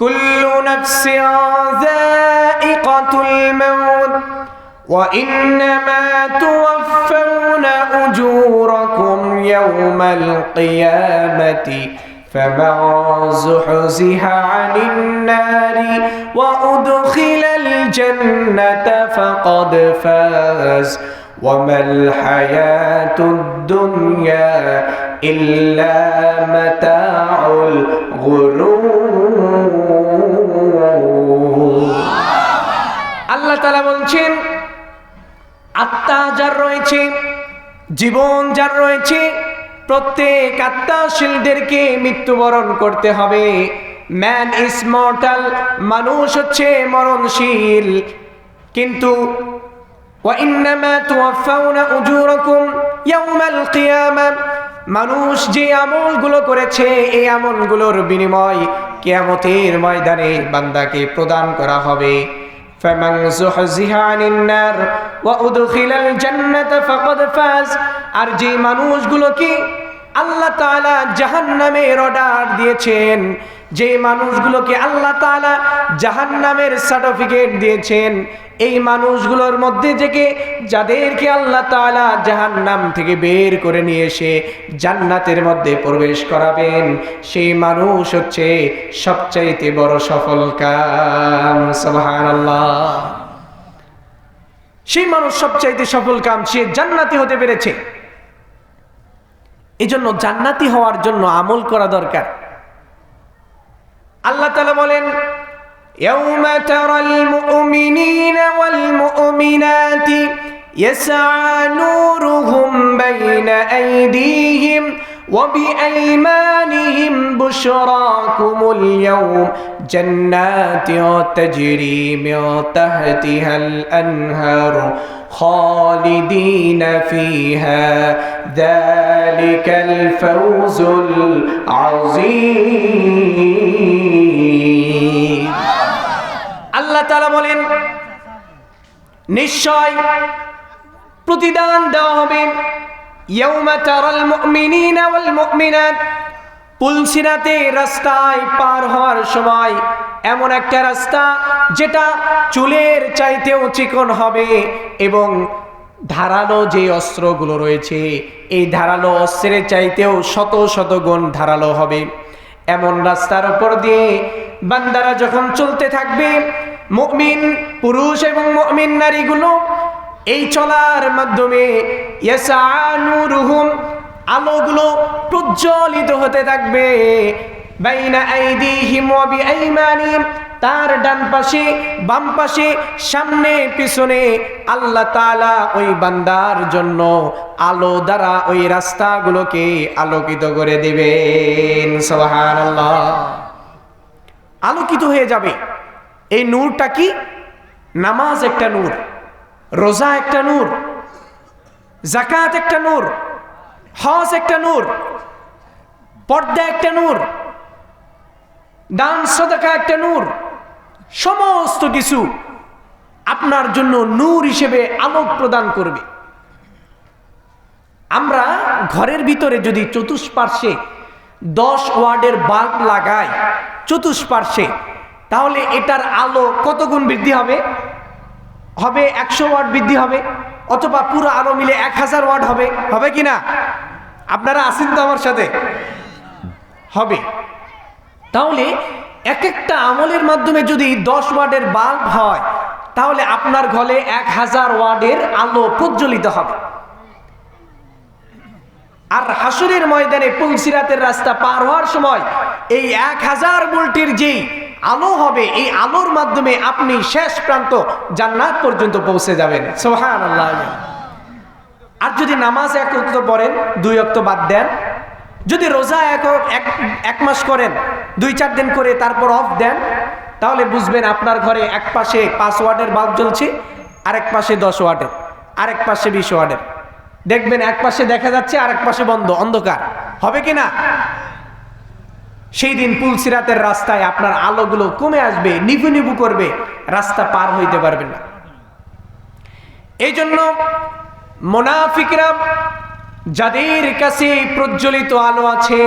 কুল্লু নাফসিন যায়িকাতুল মাউত ওয়া ইন্নামা তুওয়াফাউনা উজুরাকুম ইয়াওমাল কিয়ামাতি فمن زحزح عن النار وأدخل الجنة فقد فاز وما الحياة الدنيا إلا متاع الغرور আল্লাহ তাআলা বলছেন আত্মা যার রয়েছে, জীবন যার রয়েছে, প্রত্যেক আত্মাশীলদেরকে মৃত্যুবরণ করতে হবে। ম্যান ইজ মর্টাল, মানুষ হচ্ছে মরণশীল। কিন্তু ওয়া ইন্নামা তুওয়াফাউনা উজুরাকুম ইয়াওমাল কিয়ামা, মানুষ যে আমলগুলো করেছে এই আমলগুলোর বিনিময় কিয়ামতের ময়দানে বান্দাকে প্রদান করা হবে। ফামান যুহজিহা আনিন নার ওয়া উদখিলাল জান্নাতা ফাকাদ ফাজ, আর যে মানুষগুলোকে আল্লাহ তাআলা জাহান্নামের অর্ডার দিয়েছেন, যে মানুষগুলোকে আল্লাহ তাআলা জাহান্নামের সার্টিফিকেট দিয়েছেন, এই মানুষগুলোর মধ্যে থেকে যাদেরকে আল্লাহ তাআলা জাহান্নাম থেকে বের করে নিয়ে এসে জান্নাতের মধ্যে প্রবেশ করাবেন, সেই মানুষ হচ্ছে সবচাইতে বড় সফলকাম। সুবহানাল্লাহ। সেই মানুষ সবচাইতে সফলকাম, সে জান্নাতি হতে পেরেছে। এই জন্য জান্নাতি হওয়ার জন্য আমল করা দরকার। আল্লাহ তাআলা বলেন ইয়াউমা তারাল মুমিনিনা ওয়াল মুমিনাতি ইয়াসআ নূরুহুম বাইনা আইদিহিম ওয়া বিআইমানিহিম বুশরাকুমুল ইয়াওম জান্নাতিন তাজরি মিন তাহতিহাল আনহারু খালিদিনা ফিহা যালিকাল ফাওজুল আযীম। আল্লাহ তাআলা বলেন নিশ্চয় প্রতিদান দেওয়া হবে। ইয়াউমা তারাল মুমিনিনা ওয়াল মুমিনাত, পুলসিরাতে রাস্তায় পার হওয়ার সময় এমন একটা রাস্তা যেটা চুলের চাইতেও চিকন হবে এবং ধারালো যে অস্ত্রগুলো রয়েছে এই ধারালো অস্ত্রের চাইতেও শত শত গুণ ধারালো হবে। এমন রাস্তার উপর দিয়ে বান্দারা যখন চলতে থাকবে, মুমিন পুরুষ এবং মুমিন নারীগুলো এই চলার মাধ্যমে ইয়াসআ নূরুহুম, আলোগুলো প্রজ্বলিত হতে থাকবে, বাইনা আইদিহিম ওয়া বিআইমানিহিম, তার ডান পাশে বাম পাশে সামনে পিছনে আল্লাহ তাআলা ওই বান্দার জন্য আলো দ্বারা ওই রাস্তাগুলোকে আলোকিত করে দিবেন। সুবহানাল্লাহ। আলোকিত হয়ে যাবে। এই নূরটা কি? নামাজ একটা নূর, রোজা একটা নূর, যাকাত একটা নূর, হজ একটা নূর, পর্দা একটা নূর, দান সাদাকা একটা নূর। সমস্ত কিছু আপনার জন্য নূর হিসেবে আলোক প্রদান করবে। আমরা ঘরের ভিতরে যদি চতুষ্পার্শ্বে 10 ওয়াটের বাল্ব লাগাই চতুষ্পার্শ্বে, তাহলে এটার আলো কত গুণ বৃদ্ধি হবে? 100 ওয়াট বৃদ্ধি হবে, অথবা পুরো আলো মিলে 1000 ওয়াট হবে। হবে কি না? আপনারা আছেন তো আমার সাথে? হবে। তাহলে এক একটা আমলের মাধ্যমে যদি 10 ওয়াটের বাল্ব হয়, তাহলে আপনার ঘরে 1000 ওয়াটের আলো প্রজ্বলিত হবে। আর হাসরের ময়দানে পুলসিরাতের রাস্তা পার হওয়ার সময় এই 1000 ভোল্টের যেই আলো হবে, এই আলোর মাধ্যমে আপনি শেষ প্রান্ত জান্নাত পর্যন্ত পৌঁছে যাবেন। সুবহানাল্লাহ। আর যদি নামাজ এক ওয়াক্ত পড়েন, 2 ওয়াক্ত বাদ দেন, যদি রোজা এক মাস করেন, 2-4 দিন করে তারপর অফ দেন, তাহলে বুঝবেন আপনার ঘরে এক পাশে 5 ওয়াটের বাল্ব জ্বলছে, আরেক পাশে 10 ওয়াটের, আরেক পাশে 20 ওয়াটের। দেখবেন এক পাশে দেখা যাচ্ছে, আরেক পাশে বন্ধ, অন্ধকার। হবে কি না? সেই দিন পুলসিরাতের রাস্তায় আপনার আলোগুলো কমে আসবে, নিভু নিভু করবে, রাস্তা পার হইতে পারবেন না। এই জন্য মুনাফিকরা যাদের কাছে প্রজ্বলিত আলো আছে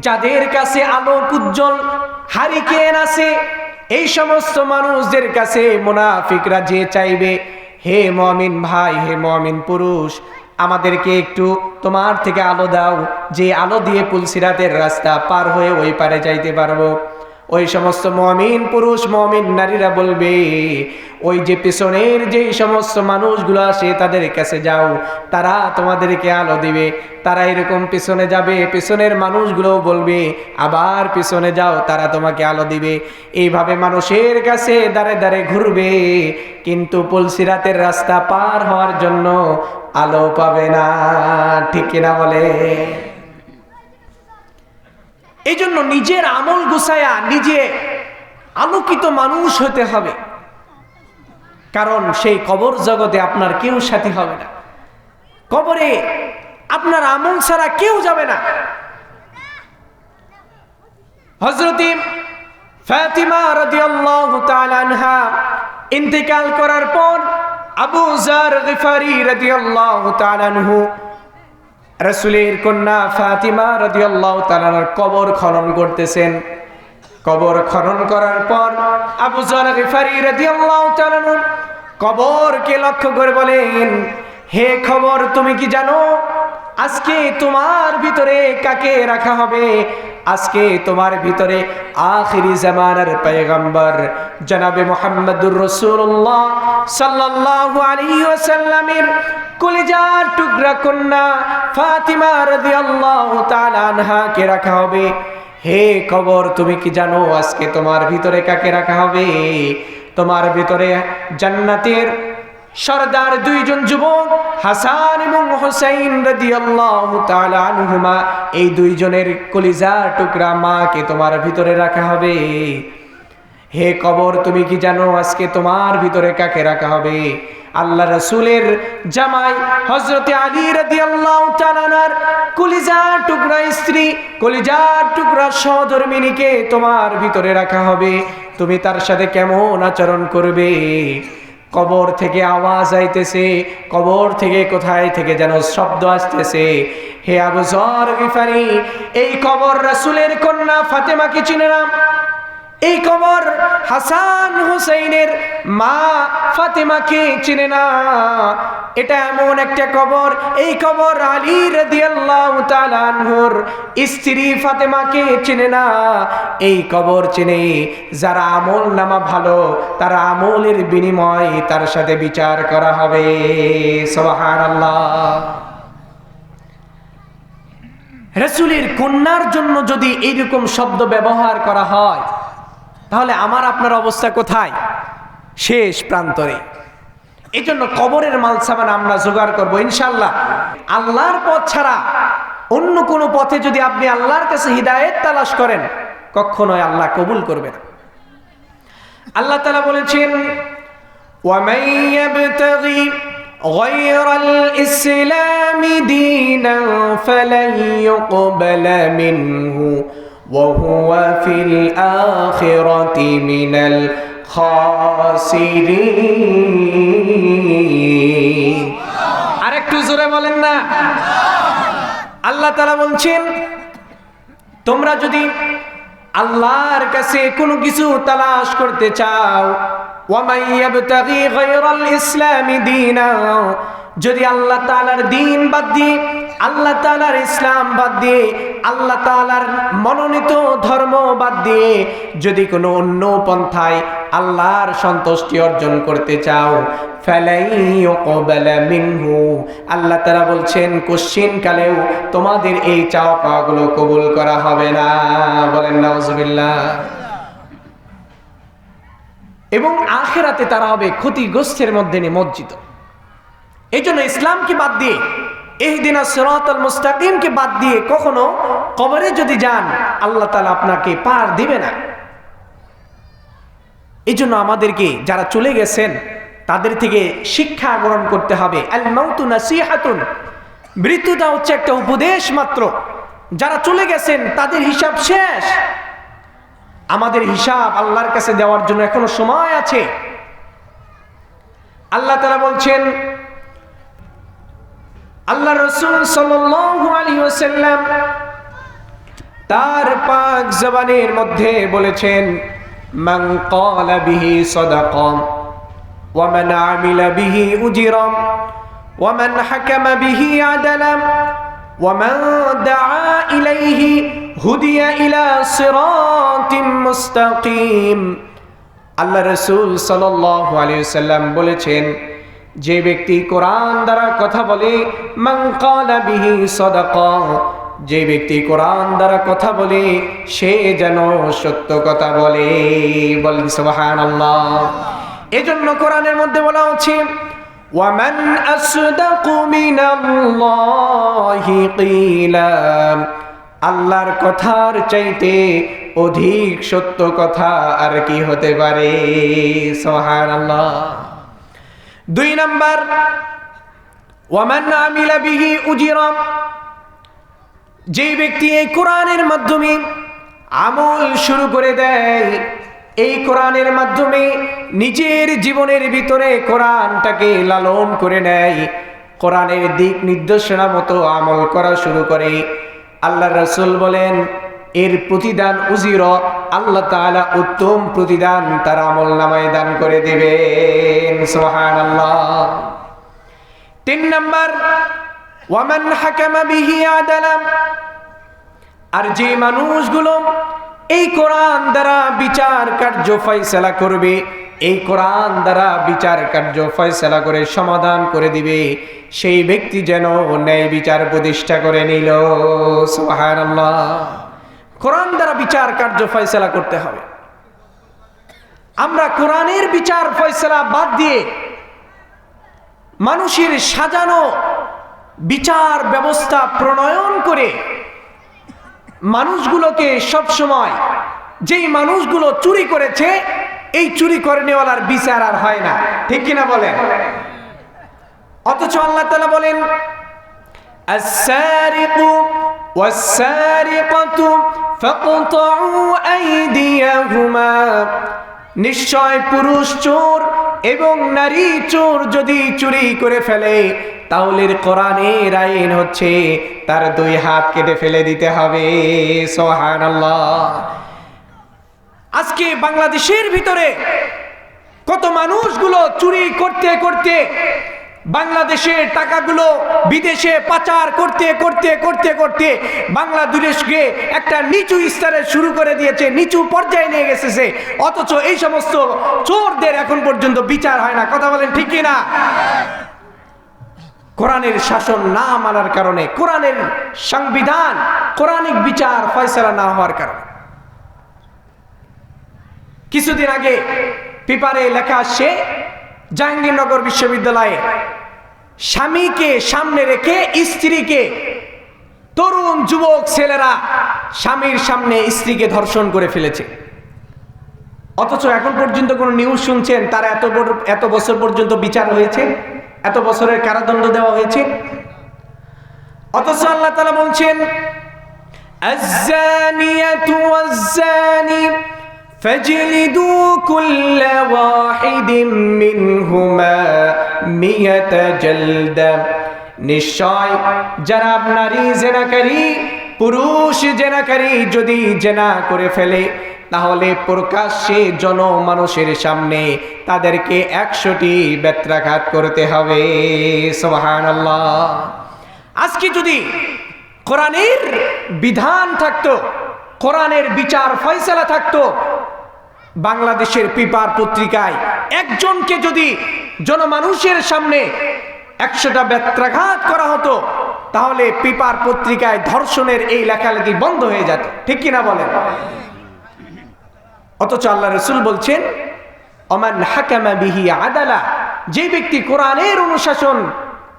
যাদের কাছে আলোক উজ্জ্বল হারিকেন আছে, এই সমস্ত মানুষদের কাছে মুনাফিকরা যে চাইবে, হে মুমিন ভাই, হে মুমিন পুরুষ, আমাদেরকে একটু তোমার থেকে আলো দাও, যে আলো দিয়ে পুলসিরাতের রাস্তা পার হয়ে ওই পারে যাইতে পারবো। ওই সমস্ত মুমিন পুরুষ মুমিন নারীরা বলবে, ওই যে পিছনের যে সমস্ত মানুষগুলো আসে তাদের কাছে যাও, তারা তোমাদেরকে আলো দিবে। তারা এরকম পিছনে যাবে, পিছনের মানুষগুলো বলবে আবার পিছনে যাও, তারা তোমাকে আলো দিবে। এইভাবে মানুষের কাছে দাঁড়ে দাঁড়ে ঘুরবে, কিন্তু পুলসিরাতের রাস্তা পার হওয়ার জন্য আলো পাবে না। ঠিক কিনা বলে? এই জন্য নিজের আমল গুছায়া নিজে আলোকিত মানুষ হতে হবে, কারণ সেই কবর জগতে আপনার কেউ সাথী হবে না। কবরে আপনার আমল ছাড়া কেউ যাবে না। হযরত ফাতিমা রাদিয়াল্লাহু তাআলা আনহা ইন্তেকাল করার পর আবু যার গিফারি রাদিয়াল্লাহু তাআলা আনহু রাসূলের কন্যা ফাতিমা রাদিয়াল্লাহু তাআলার কবর খনন করতেছেন। কবর খনন করার পর আবু যার গিফারি রাদিয়াল্লাহু তাআলা কবরকে লক্ষ্য করে বলেন, হে খবর, তুমি কি জানো আজকে তোমার ভিতরে কাকে রাখা হবে? আজকে তোমার ভিতরে আখিরি জামানার পয়গম্বর জনাবে মুহাম্মদুর রাসূলুল্লাহ সাল্লাল্লাহু আলাইহি ওয়াসাল্লামের কলিজার টুকরা কন্যা ফাতিমা রাদিয়াল্লাহু তাআলা আনহাকে রাখা হবে। হে কবর, তুমি কি জানো আজকে তোমার ভিতরে কাকে রাখা হবে? তোমার ভিতরে জান্নাতের সরদার দুইজন যুবক হাসান এবং হুসাইন রাদিয়াল্লাহু তাআলা আনহুমা, এই দুইজনের কলিজার টুকরা মাকে তোমার ভিতরে রাখা হবে। হে কবর, তুমি কি জানো আজকে তোমার ভিতরে কাকে রাখা হবে? আল্লাহ রাসূলের জামাই হযরত আলী রাদিয়াল্লাহু তাআলার কলিজার টুকরা স্ত্রী, কলিজার টুকরা সহধর্মিণীকে তোমার ভিতরে রাখা হবে। তুমি তার সাথে কেমন আচরণ করবে? কবর থেকে আওয়াজ আইতেছে, কবর থেকে কোথায় থেকে যেন শব্দ আসতেছে। হে আবু যর গিফারি, এই কবর রাসূলের কন্যা ফাতেমাকে চিনে না? এই কবর হাসান হুসাইনের মা ফাতেমাকে চিনে না? এটা এমন একটা কবর, এই কবর আলী রাদিয়াল্লাহু তাআলা আনহুর স্ত্রী ফাতেমাকে চিনে না। এই কবর চিনে যারা আমল নামা ভালো, তারা আমলের বিনিময় তার সাথে বিচার করা হবে। সুবহানাল্লাহ। রাসূলের কন্যার জন্য যদি এইরকম শব্দ ব্যবহার করা হয়, তাহলে আমার আপনার অবস্থা কোথায়? শেষ প্রান্তরে। এই জন্য কবরের মালসামান আমরা জোগাড় করবো ইনশাআল্লাহ। আল্লাহর পথ ছাড়া অন্য কোনো পথে যদি আপনি আল্লাহর কাছে হিদায়াত তালাশ করেন, কখনোই আল্লাহ কবুল করবে না। আল্লাহ তাআলা বলেছেন, ওয়ামান ইয়াবতাগি গায়রাল ইসলামি দীনান ফালান ইউকবালা মিনহু ওয়া হুয়া ফিল আখিরাতি মিনাল খাসিরিন। আরেকটু জোরে বলেন না। আল্লাহ তাআলা বলছেন, তোমরা যদি আল্লাহর কাছে কোনো কিছু তালাশ করতে চাও, ওয়ামান ইয়াবতাগি গায়রাল ইসলামি দীনা, যদি আল্লাহ তাআলার দ্বীন বাদ দিয়ে, আল্লাহ তাআলার ইসলাম বাদ দিয়ে, আল্লাহ তাআলার মনোনীত ধর্ম বাদ দিয়ে যদি কোনো অন্য পন্থায় আল্লাহর সন্তুষ্টি অর্জন করতে চাও, ফালাই ইউকবালা মিনহু, আল্লাহ তাআলা বলছেন কোশ্চিন কালেও তোমাদের এই চাওয়া পাওয়াগুলো কবুল করা হবে না। বলেন নাউজুবিল্লাহ। এবং আখিরাতে তারা হবে ক্ষতিগ্রস্তের মধ্যে নিমজ্জিত। এই জন্য ইসলামকে বাদ দিয়ে, ইহদিনাস সিরাতাল মুস্তাকিমকে বাদ দিয়ে কখনো কবরে যদি যান, আল্লাহ তাআলা আপনাকে পার দিবে না। এই জন্য আমাদেরকে যারা চলে গেছেন তাদের থেকে শিক্ষা গ্রহণ করতে হবে। আল মাউতু নাসিহাতুন, মৃত্যুটা হচ্ছে একটা উপদেশ মাত্র। যারা চলে গেছেন তাদের হিসাব শেষ। আমাদের হিসাব আল্লাহর কাছে দেওয়ার জন্য এখনো সময় আছে। আল্লাহ তাআলা বলছেন, আল্লাহ রাসূল সাল্লাল্লাহু আলাইহি ওয়াসাল্লাম তার পাক জবানের মধ্যে বলেছেন, মান ক্বালা বিহি সাদাকা ওয়া মান আমিলা বিহি উজরা ওয়া মান হাকামা বিহি আদালা ওয়া মান দাআ ইলাইহি হুদিয়া ইলা সিরাতিম মুস্তাকিম। আল্লাহ রাসূল সাল্লাল্লাহু আলাইহি ওয়াসাল্লাম বলেছেন, যে ব্যক্তি কোরআন দ্বারা কথা বলে, মান ক্বালা বিহি সাদাকা, যে ব্যক্তি কোরআন দ্বারা কথা বলে সে যেন সত্য কথা বলে। বলেন সুবহানাল্লাহ। এজন্য কোরআনের মধ্যে বলা হচ্ছে, ওয়ামান আসদাকু মিনাল্লাহি কিলা, আল্লাহর কথার চাইতে অধিক সত্য কথা আর কি হতে পারে। সুবহানাল্লাহ। 2 নাম্বার, ওয়ামান আমিলা বিহি উজরা, যে ব্যক্তি এই কোরআনের মাধ্যমে আমল শুরু করে দেয়, এই কোরআনের মাধ্যমে নিজের জীবনের ভিতরে কোরআনটাকে লালন করে নেয়, কোরআনের দিক নির্দেশনা মতো আমল করা শুরু করে, আল্লাহ রাসূল বলেন এর প্রতিদান উজির, আল্লাহ তাআলা উত্তম প্রতিদান তার আমল নামায় দান করে দিবেন। সুবহানাল্লাহ। 3 নাম্বার, ওয়ামান হাকামা বিহি আদালা, আর যে মানুষগুলো এই কোরআন দ্বারা বিচার কার্য ফয়সালা করবে, এই কোরআন দ্বারা বিচার কার্য ফয়সালা করে সমাধান করে দিবে, সেই ব্যক্তি যেন ন্যায় বিচার প্রতিষ্ঠা করে নিল। সুবহানাল্লাহ। কোরআন দ্বারা বিচার কার্য ফয়সালা করতে হবে। আমরা কোরআনের বিচার ফয়সালা বাদ দিয়ে মানুষের সাজানো বিচার ব্যবস্থা প্রণয়ন করে মানুষগুলোকে সবসময়, যেই মানুষগুলো চুরি করেছে এই চুরি করে নেওয়ার বিচার আর হয় না, ঠিক কিনা বলেন? অথচ আল্লাহ তাআলা বলেন, আস-সারিকু ওয়াস-সারিকাতু ফাকতাউ আইদিয়াহুমা, নিশ্চয় পুরুষ চোর এবং নারী চোর যদি চুরি করে ফেলে তাহলে কোরআনের আইন হচ্ছে তার 2 হাত কেটে ফেলে দিতে হবে। সুবহানাল্লাহ। আজকে বাংলাদেশের ভিতরে কত মানুষগুলো চুরি করতে করতে বাংলাদেশের টাকাগুলো বিদেশে পাচার করতে করতে করতে করতে বাংলাদেশকে একটা নিচু স্তরে শুরু করে দিয়েছে, নিচু পর্যায়ে নিয়ে গেছে। অথচ এই সমস্ত চোরদের এখন পর্যন্ত বিচার হয় না। কথা বলেন ঠিক কিনা? কোরআনের শাসন না মানার কারণে, কোরআনের সংবিধান, কোরআনিক বিচার ফয়সালা না হওয়ার কারণে। কিছুদিন আগে পেপারে লেখা আসছে, জাহাঙ্গীরনগর বিশ্ববিদ্যালয়ে স্বামীকে সামনে রেখে স্ত্রীকে, তরুণ যুবক ছেলেরা স্বামীর সামনে স্ত্রীকে ধর্ষণ করে ফেলেছে। অথচ এখন পর্যন্ত কোন নিউজ শুনছেন তার এত বছর পর্যন্ত বিচার হয়েছে, এত বছরের কারাদণ্ড দেওয়া হয়েছে? অথচ আল্লাহ তাআলা বলছেন, আয-যানিয়াতু ওয়াজ-যানি ফাজলিদু কুল্লা ওয়াহিদিম মিনহুমা মিয়াতা জালদা, নিশ্চয় যারা নারী জেনাকারী, পুরুষ জেনাকারী যদি জেনা করে ফেলে তাহলে প্রকাশ্যে জনমানুষের সামনে তাদেরকে 100টি বেত্রাঘাত করতে হবে। সুবহানাল্লাহ। আজকে যদি কোরআনের বিধান থাকতো, কোরআনের বিচার ফয়সালা থাকতো, বাংলাদেশের পেপার পত্রিকায় একজনকে যদি জনমানুষের সামনে 100টা বেত্রাঘাত করা হতো তাহলে পেপার পত্রিকায় ধর্ষণের এই লেখালেখি বন্ধ হয়ে যেত, ঠিক কিনা বলেন? অথচ আল্লাহ রাসূল বলছেন, ওমান হাকামা বিহি আদালা, যে ব্যক্তি কোরআনের অনুশাসন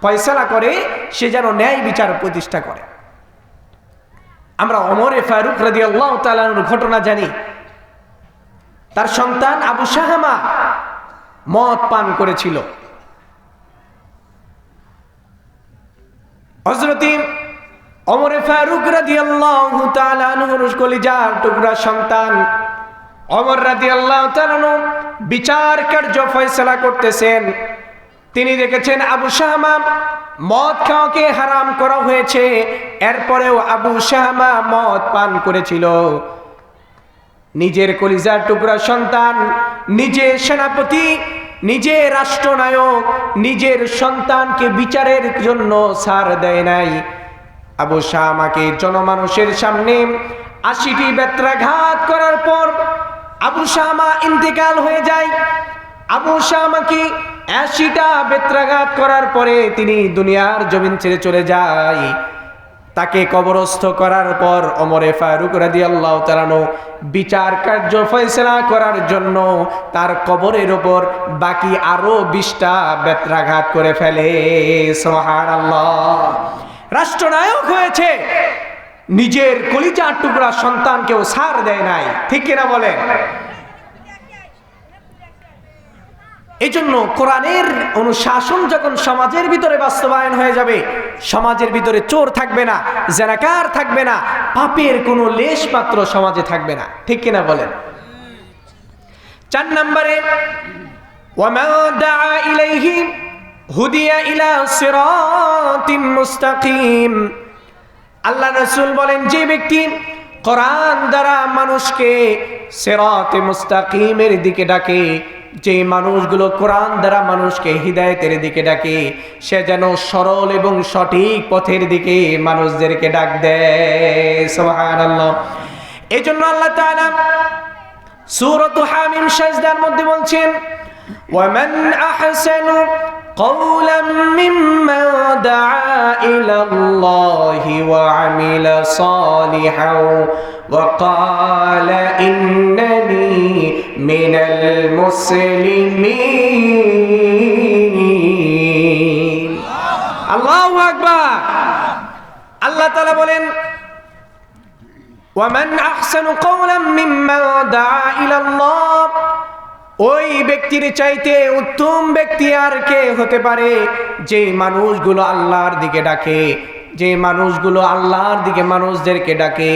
ফয়সালা করে সে যেন ন্যায় বিচার প্রতিষ্ঠা করে। আমরা ওমরে ফারুক রাদিয়াল্লাহু তাআলা আনহুর ঘটনা জানি। তার সন্তান আবু শাহামা মদ পান করেছিল। হযরত ওমরে ফারুক রাদিয়াল্লাহু তাআলা আনহুর কলিজার টুকরা সন্তান ওমর রাদিয়াল্লাহু তাআলা আনহু বিচার কার্য ফয়সালা করতেছেন। তিনি দেখেছেন আবু শাহামা মদ খাওয়াকে হারাম করা হয়েছে, এরপরেও আবু শামা মদ পান করেছিল। নিজের কলিজার টুকরা সন্তান, নিজের সেনাপতি, নিজের রাষ্ট্রনায়ক, নিজের সন্তানকে বিচারের জন্য ছাড় দেয় নাই। আবু শামাকে জনমানুষের সামনে 80টি বেত্রাঘাত করার পর আবু শামা ইন্তেকাল হয়ে যায়। আবু শামাকে 80টা বেত্রাঘাত করার পরে তিনি দুনিয়ার জমিন ছেড়ে চলে যায়। তাকে কবরস্থ করার পর ওমরে ফারুক রাদিয়াল্লাহু তাআলা বিচার কার্য ফয়সালা করার জন্য তার কবরের উপর বাকি আরো 20টা বেত্রাঘাত করে ফেলে। সুবহানাল্লাহ। রাষ্ট্রনায়ক হয়েছে, নিজের কলিজার টুকরা সন্তানকেও ছাড় দেয় নাই, ঠিক কিনা বলেন? এই জন্য কোরআনের অনুশাসন যখন সমাজের ভিতরে বাস্তবায়ন হয়ে যাবে, সমাজের ভিতরে চোর থাকবে না, জেনাকার থাকবে না, পাপের কোনো লেশ মাত্র সমাজে থাকবে না, ঠিক কিনা বলেন? 4 নম্বরে ওয়ামা দাআ ইলাইহি হুদিয়া ইলা সিরাতিম মুস্তাকিম। আল্লাহ রাসূল বলেন, যে ব্যক্তি কোরআন দ্বারা মানুষকে সিরাতে মুস্তাকিমের দিকে ডাকে, যে মানুষগুলো কোরআন দ্বারা মানুষকে হিদায়াতের দিকে ডাকে, সে যেন সরল এবং সঠিক পথের দিকে মানুষদেরকে ডাক দেয়। সুবহানাল্লাহ। এই জন্য আল্লাহ তাআলা সূরাত হামিম সাজদার মধ্যে বলছেন, ওয়ামান আহসানু কওলাম মিম্মান দাআ ইলাল্লাহি ওয়া আমিলা সালিহান ওয়া ক্বালা ইন্নানি মিনাল মুসলিমিন। আল্লাহু আকবার। আল্লাহ তাআলা বলেন, ওয়ামান আহসানু কওলাম মিম্মান দাআ ইলাল্লাহ, ওই ব্যক্তির চাইতে উত্তম ব্যক্তি আর কে হতে পারে যে মানুষগুলো আল্লাহর দিকে ডাকে, যে মানুষগুলো আল্লাহর দিকে মানুষদেরকে ডাকে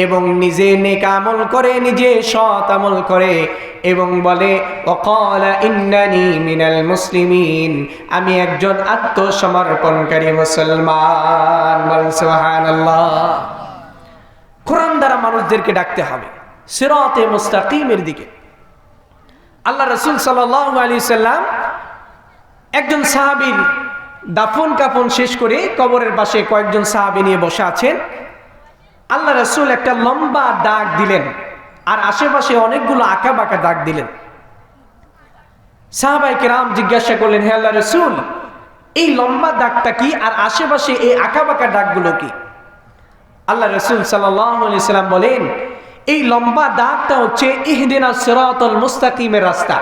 এবং নিজে নেক আমল করে, নিজে সৎ আমল করে এবং বলে ওয়াকালা ইন্নানি মিনাল মুসলিমিন, আমি একজন আত্মসমর্পণকারী মুসলমান। সুবহানাল্লাহ। কোরআন দ্বারা মানুষদেরকে ডাকতে হবে সিরাতে মুস্তাকিমের দিকে। আল্লাহ রাসূল সাল্লাল্লাহু আলাইহি সাল্লাম একজন সাহাবীর দাফন কাফন শেষ করে কবরের পাশে কয়েকজন সাহাবী নিয়ে বসে আছেন। আল্লাহ রাসূল একটা লম্বা দাগ দিলেন আর আশেপাশে অনেকগুলো আঁকা বাঁকা দাগ দিলেন। সাহাবায়ে কেরাম জিজ্ঞাসা করলেন, হে আল্লাহ রাসূল, এই লম্বা দাগটা কি আর আশেপাশে এই আঁকা বাঁকা দাগগুলো কি? আল্লাহ রাসূল সাল্লাল্লাহু আলাইহি সাল্লাম বলেন, এই লম্বা দাগটা হচ্ছে ইহদিনাস সিরাতাল মুস্তাকিমের রাস্তা।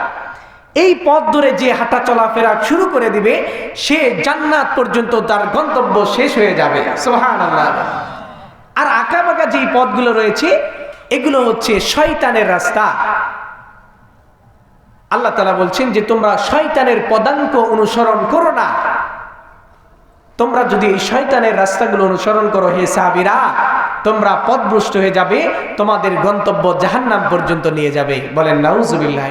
এই পথ ধরে যে হাঁটা চলাফেরা শুরু করে দিবে, সে জান্নাত পর্যন্ত তার গন্তব্য শেষ হয়ে যাবে। সুবহানাল্লাহ। আর আঁকা বাঁকা যে পথগুলো রয়েছে, এগুলো হচ্ছে শয়তানের রাস্তা। আল্লাহ তাআলা বলছেন যে তোমরা শয়তানের পদাঙ্ক অনুসরণ করো না। তোমরা যদি এই শয়তানের রাস্তাগুলো অনুসরণ করো, হে সাহাবীরা, তোমরা পথভ্রষ্ট হয়ে যাবে, তোমাদের গন্তব্য জাহান্নাম পর্যন্ত নিয়ে যাবে। বলেন নাউজুবিল্লাহ।